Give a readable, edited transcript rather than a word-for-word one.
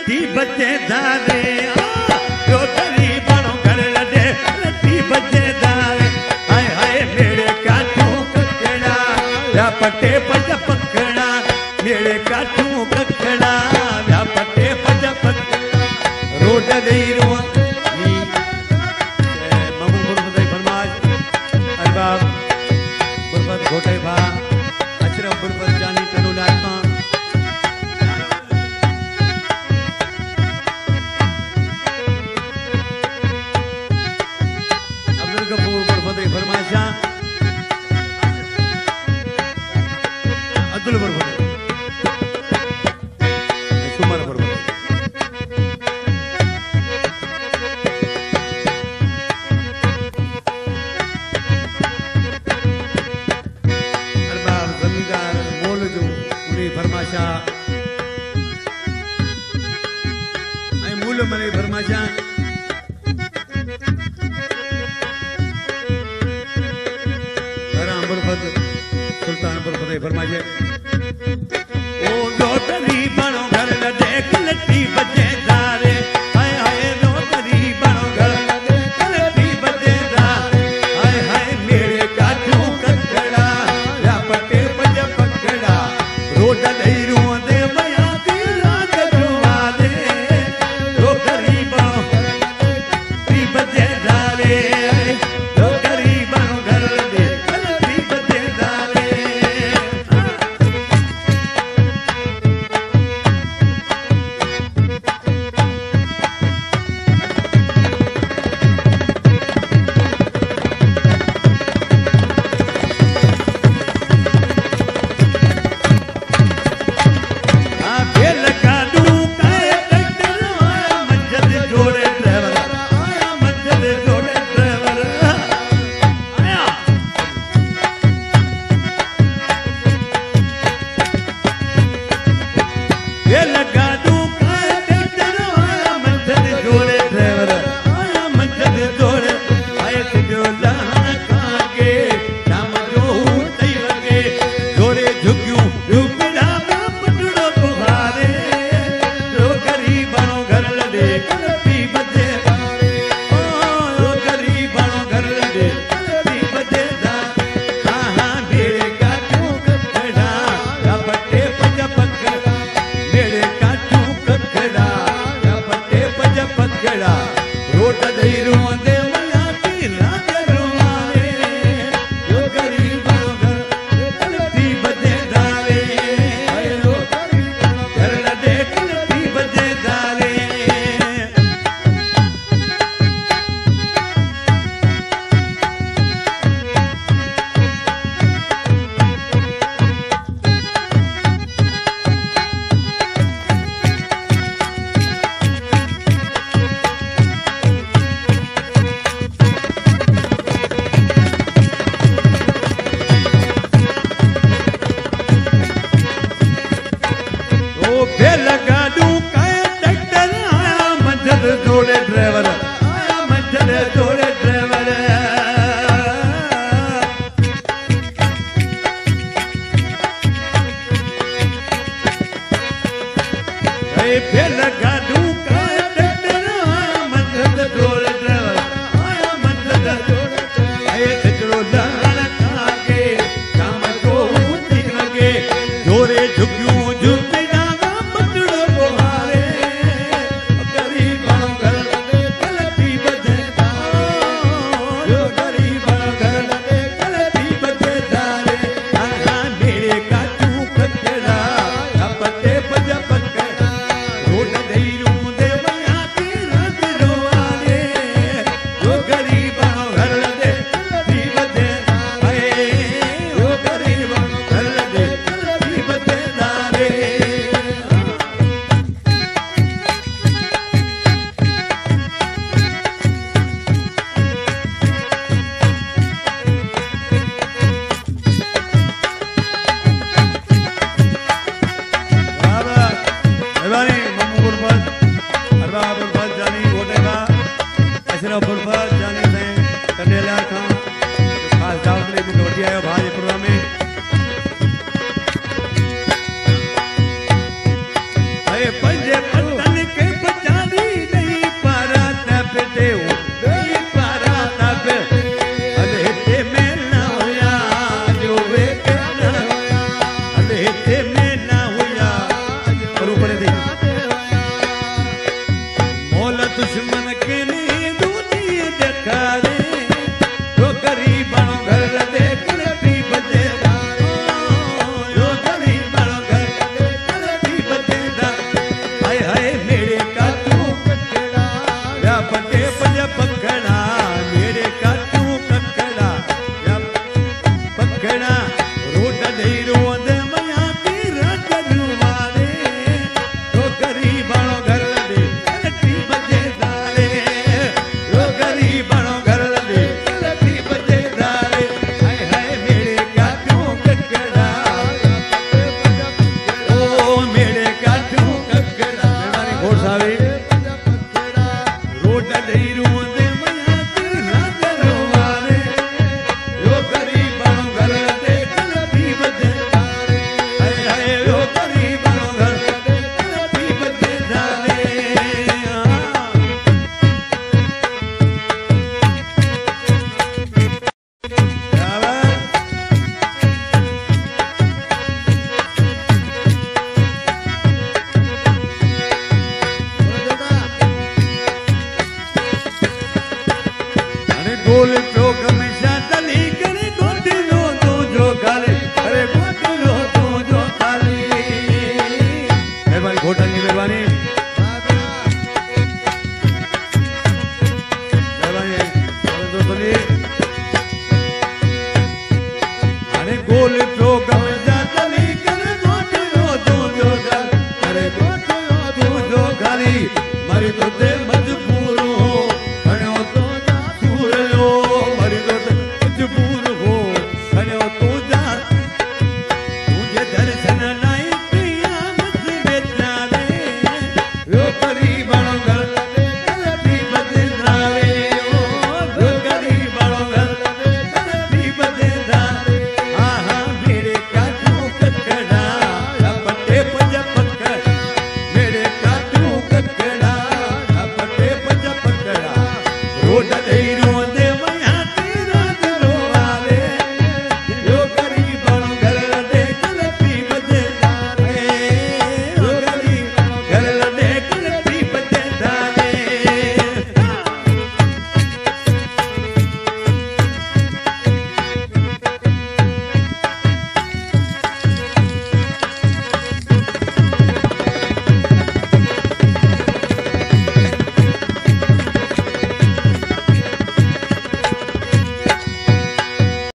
लट्टी बजे दारे रोटरी बनो घर लदे लट्टी बजे दारे हाय हाय मेरे काठू ककड़ा या पटे पज पकड़ा मेरे काठू ककड़ा या पटे पज पकड़ा रोड दे रो नी ममू बुरबत फरमाज अरबाब बुरबत घोटे भा अशरफ बुरबत जानी तनुल आत्मा गफूर बुरबत फरमाशा अब्दुल बुरबत सुमर बुरबत अरबाब जमींदार मोल जो उन्हें फरमाशा मूल मले फरमाशा सुल्तान बुरबत फरमाजे ओ रोटरी बनो घर देख लट्टी बजे दारे हाय हाय रोटरी बनो घर देख लट्टी बजे दारे हाय हाय मेरे काठू ककड़ा या पटे पज पकड़ा रोट दे दे मया की रात रुवा दे रोटरी बनो लट्टी बजे दारे रोटरी बनो घर देख लट्टी बजे दारे अशरफ बुरबत जाने से कन्या खां खास दावत ले मुझे आयो भाई